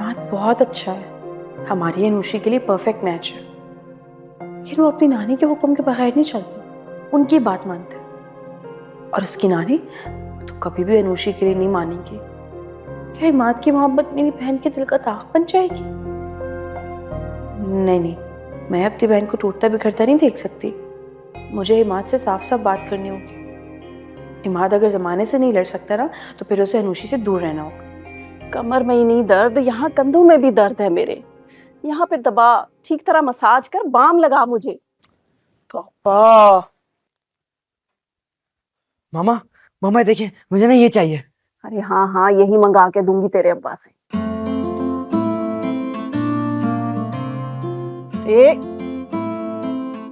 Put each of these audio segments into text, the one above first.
इमाद बहुत अच्छा है, हमारी अनुषी के लिए परफेक्ट मैच है, लेकिन वो अपनी नानी के हुक्म के बगैर नहीं चलता, उनकी बात मानता है। और उसकी नानी तो कभी भी अनुषी के लिए नहीं मानेंगी। क्या इमाद की मोहब्बत मेरी बहन के दिल का दाग बन जाएगी? नहीं नहीं, मैं अपनी बहन को टूटता बिखरता नहीं देख सकती। मुझे इमाद से साफ साफ बात करनी होगी। इमाद अगर जमाने से नहीं लड़ सकता ना, तो फिर उसे अनुषी से दूर रहना होगा। कमर में ही नहीं दर्द, यहाँ कंधों में भी दर्द है मेरे। यहाँ पे दबा, ठीक तरह मसाज कर, बाम लगा मुझे। पापा। मामा मामा देखिए, मुझे ना ये चाहिए। अरे हाँ हाँ, यही मंगा के दूंगी तेरे अब्बा से।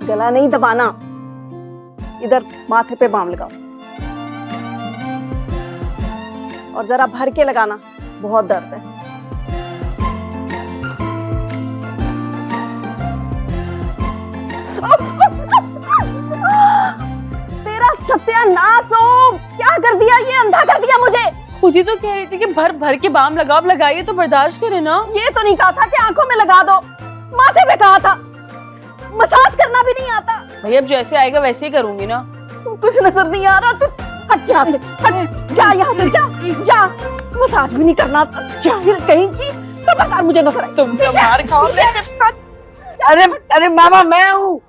गला नहीं दबाना, इधर माथे पे बाम लगाओ और जरा भर के लगाना, बहुत दर्द है। तेरा सत्यानाश हो, क्या कर दिया, ये अंधा कर दिया मुझे। खुद ही तो कह रही थी कि भर भर के बाम लगाओ, अब लगाइए तो बर्दाश्त करे ना। ये तो नहीं कहा था कि आंखों में लगा दो, माथे पे कहा था। मसाज करना भी नहीं आता। भाई अब जैसे आएगा वैसे ही करूंगी ना। कुछ नजर नहीं आ रहा, तू हट यहाँ से, हट जा यहाँ से, जा जा। मसाज भी नहीं करना आता, जाहिर कहीं की खबरदार मुझे नजर आई। तुम तो मार खाओ, मैं चिप्स खा। अरे अरे मामा, मैं हूँ।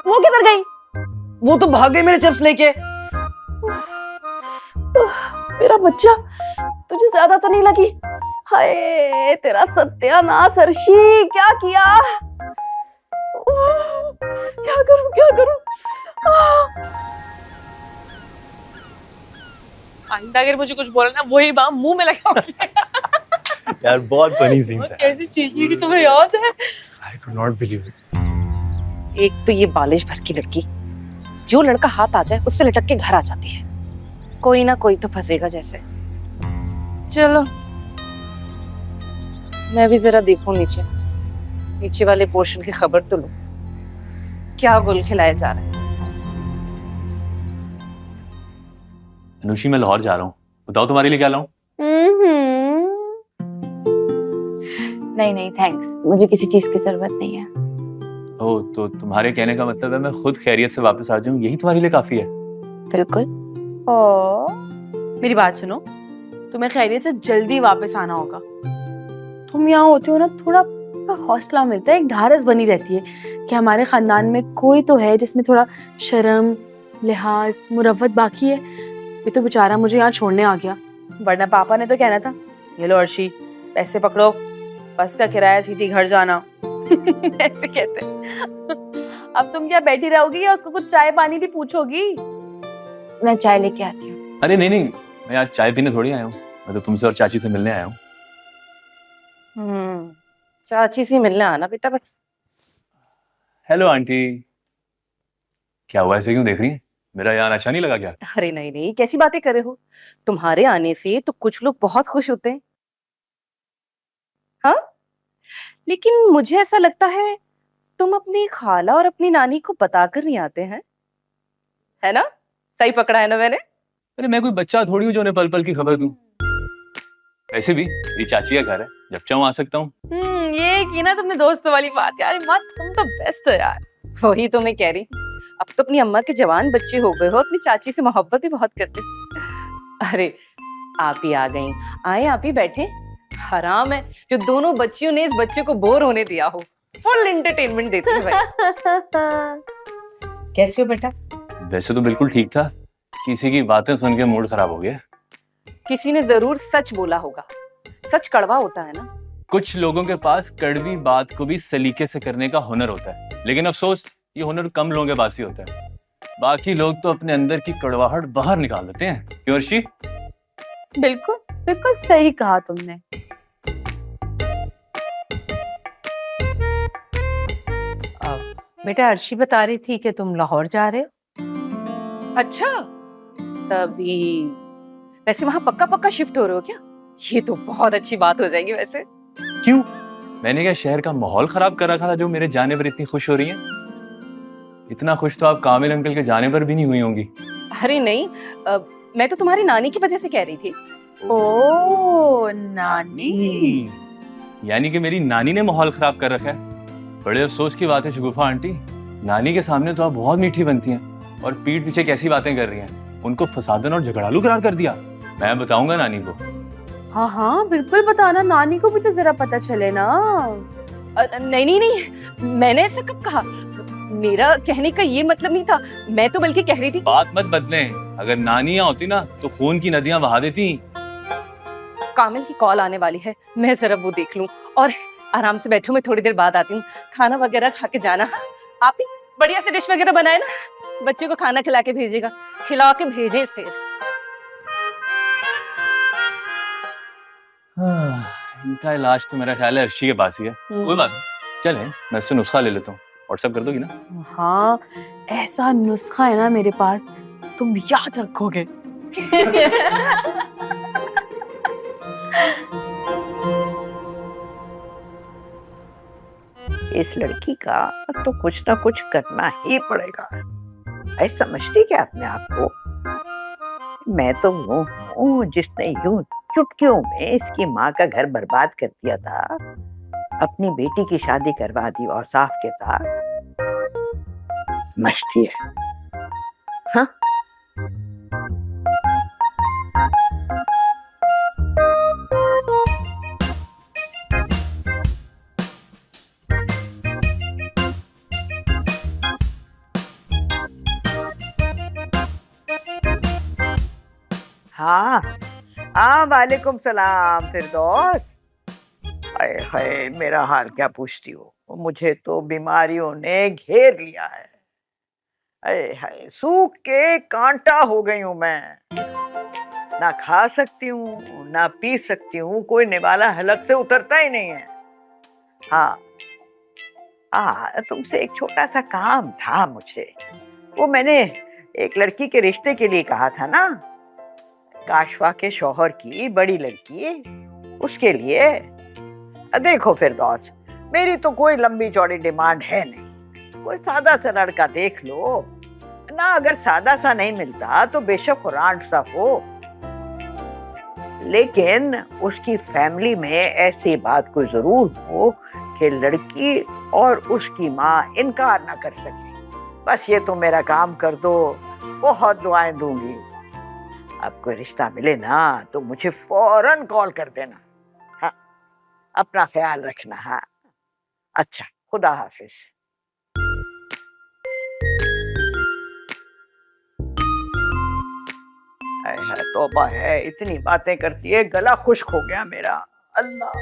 वो किधर गई? वो तो भाग गई मेरे चिप्स लेके। मेरा बच्चा, तुझे ज्यादा तो नहीं लगी? हाय तेरा सत्यानाश अर्शी, क्या किया? क्या करूं, क्या करूं? आइंदा अगर मुझे कुछ बोला ना, वही बाम मुंह में लगाऊंगी। यार बहुत फनी सीन था। कैसी चीखी थी, तुम्हें याद है? I could not believe it. एक तो ये बालिश भर की लड़की, जो लड़का हाथ आ जाए उससे लटक के घर आ जाती है। कोई ना कोई तो फंसेगा जैसे। चलो मैं भी जरा देखूं नीचे, नीचे वाले पोर्शन की खबर तो लूं, क्या गुल खिलाए जा रहे हैं। अनुषी, मैं लाहौर जा रहा हूँ, बताओ तुम्हारे लिए क्या लाऊं? नहीं नहीं थैंक्स, मुझे किसी चीज की जरूरत नहीं है। ओह, तो तुम्हारे कहने का मतलब है मैं खुद खैरियत से वापस आ जाऊं, यही तुम्हारे लिए काफी है? बिल्कुल। मेरी बात सुनो, तुम्हें खैरियत से जल्दी वापस आना होगा। तुम यहाँ होते हो ना, थोड़ा हौसला मिलता है, एक ढारस बनी रहती है कि हमारे खानदान में कोई तो है जिसमें थोड़ा शर्म, लिहाज, मुरव्वत बाकी है। ये तो बेचारा मुझे यहाँ छोड़ने आ गया, वरना पापा ने तो कहना था, ये लो अर्शी, पैसे पकड़ो, बस का किराया, सीधी घर जाना। ऐसे कहते। अब तुम क्या बैठी रहोगी या उसको कुछ चाय पानी भी पूछोगी? मैं चाय लेके आती हूँ। अरे नहीं नहीं, मैं आज चाय पीने थोड़ी आया हूँ, मैं तो तुमसे और चाची से मिलने आया हूँ। चाची से मिलने आना बेटा बस। Hello aunty. क्या हुआ, ऐसे क्यों देख रही है? मेरा यहाँ अच्छा नहीं लगा क्या? अरे नहीं नहीं, कैसी बातें कर रहे हो, तुम्हारे आने से तो कुछ लोग बहुत खुश होते हैं। हाँ, लेकिन मुझे ऐसा लगता है तुम अपनी खाला और अपनी नानी को बताकर नहीं आते हैं, है ना? सही पकड़ा है ना मैंने? अरे मैं कोई बच्चा थोड़ी हूँ जो उन्हें पल पल की खबर दूं। ऐसे भी ये चाची का घर है, जब चाहूँ आ सकता हूँ। ये की ना तुमने दोस्तों वाली बात यार। माँ तुम तो बेस्ट हो यार। वही तो मैं कह रही हूँ, अब तो अपनी अम्मा के जवान बच्चे हो गए हो, अपनी चाची से मोहब्बत भी बहुत करते। अरे आप ही आ गई, आए आप ही बैठे। हराम है जो दोनों बच्चियों ने इस बच्चे को बोर होने दिया हो, फुल एंटरटेनमेंट देते हैं भाई। कैसे हो बेटा? वैसे तो बिल्कुल ठीक था, किसी की बातें सुन के मूड खराब हो गया। किसी ने जरूर सच बोला होगा, सच कड़वा होता है ना। कुछ लोगों के पास कड़वी बात को भी सलीके से करने का हुनर होता है, लेकिन अफसोस ये हुनर कम लोगों के पास ही होता है। बाकी लोग तो अपने अंदर की कड़वाहट बाहर निकाल देते हैं। क्यों अर्शी? बिल्कुल बिल्कुल सही कहा तुमने। बेटा अर्शी बता रही थी कि तुम लाहौर जा रहे हो। अच्छा, तभी वैसे वहां पक्का पक्का शिफ्ट हो रहे हो क्या? ये तो बहुत अच्छी बात हो जाएगी वैसे। क्यों? मैंने क्या शहर का माहौल खराब कर रखा था जो मेरे जाने पर इतनी खुश हो रही हैं? इतना खुश तो आप कामिल अंकल के जाने पर भी नहीं हुई होंगी। अरे नहीं, मैं तो तुम्हारी नानी की वजह से कह रही थी। ओ नानी। यानी कि मेरी नानी ने माहौल खराब कर रखा है। बड़े अफसोस की बात है शगुफा आंटी, नानी के सामने तो आप बहुत मीठी बनती हैं और पीठ पीछे कैसी बातें कर रही हैं। उनको फसादन और झगड़ालू करार कर दिया। मैं बताऊंगा नानी को। हाँ हाँ बिल्कुल बताना, नानी को भी तो जरा पता चले ना। नहीं नहीं नहीं, मैंने ऐसा कब कहा? मेरा कहने का ये मतलब नहीं था। मैं तो बल्कि कह रही थी बात मत बदलें। अगर नानी यहाँ होती ना तो खून की नदियां बहा देती। कामिल की कॉल आने वाली है, मैं जरा वो देख लूं और आराम से बैठो। मैं थोड़ी देर बाद आती हूँ। खाना वगैरह खा के जाना। आप ही बढ़िया से डिश वगैरह बनाए ना, बच्चे को खाना खिला के भेजेगा, खिला के भेजे इसे। इनका इलाज तो मेरा ख्याल है अर्शी के पास ही है। कोई बात नहीं, चले मैं इससे नुस्खा ले लेता हूँ। व्हाट्सएप कर दोगी ना? हाँ ऐसा नुस्खा है ना मेरे पास, तुम याद रखोगे। इस लड़की का तो कुछ ना कुछ करना ही पड़ेगा। ऐसा समझती क्या अपने आप को? मैं तो वो हूँ जिसने यूं चुटकियों में इसकी माँ का घर बर्बाद कर दिया था, अपनी बेटी की शादी करवा दी औसाफ के साथ। समझती है? हाँ? हाँ हाँ, वालेकुम सलाम फिरदौस। हाय हाय, मेरा हाल क्या पूछती हो? मुझे तो बीमारियों ने घेर लिया है। हाय हाय, सूख के कांटा हो गई हूँ मैं। ना खा सकती हूँ ना पी सकती हूँ, कोई निवाला हलक से उतरता ही नहीं है। हाँ तुमसे एक छोटा सा काम था मुझे। वो मैंने एक लड़की के रिश्ते के लिए कहा था ना, काशवा के शौहर की बड़ी लड़की, उसके लिए। देखो फिरदौस, मेरी तो कोई लंबी चौड़ी डिमांड है नहीं। कोई सादा सा लड़का देख लो ना, अगर सादा सा नहीं मिलता तो बेशक कुरान सा हो, लेकिन उसकी फैमिली में ऐसी बात कोई जरूर हो कि लड़की और उसकी माँ इनकार ना कर सके। बस ये तो मेरा काम कर दो, बहुत दुआएं दूंगी। आपको रिश्ता मिले ना तो मुझे फौरन कॉल कर देना। हाँ, अपना ख्याल रखना। हाँ अच्छा, खुदा हाफिज। है तौबा है, इतनी बातें करती है, गला खुश्क हो गया मेरा। अल्लाह।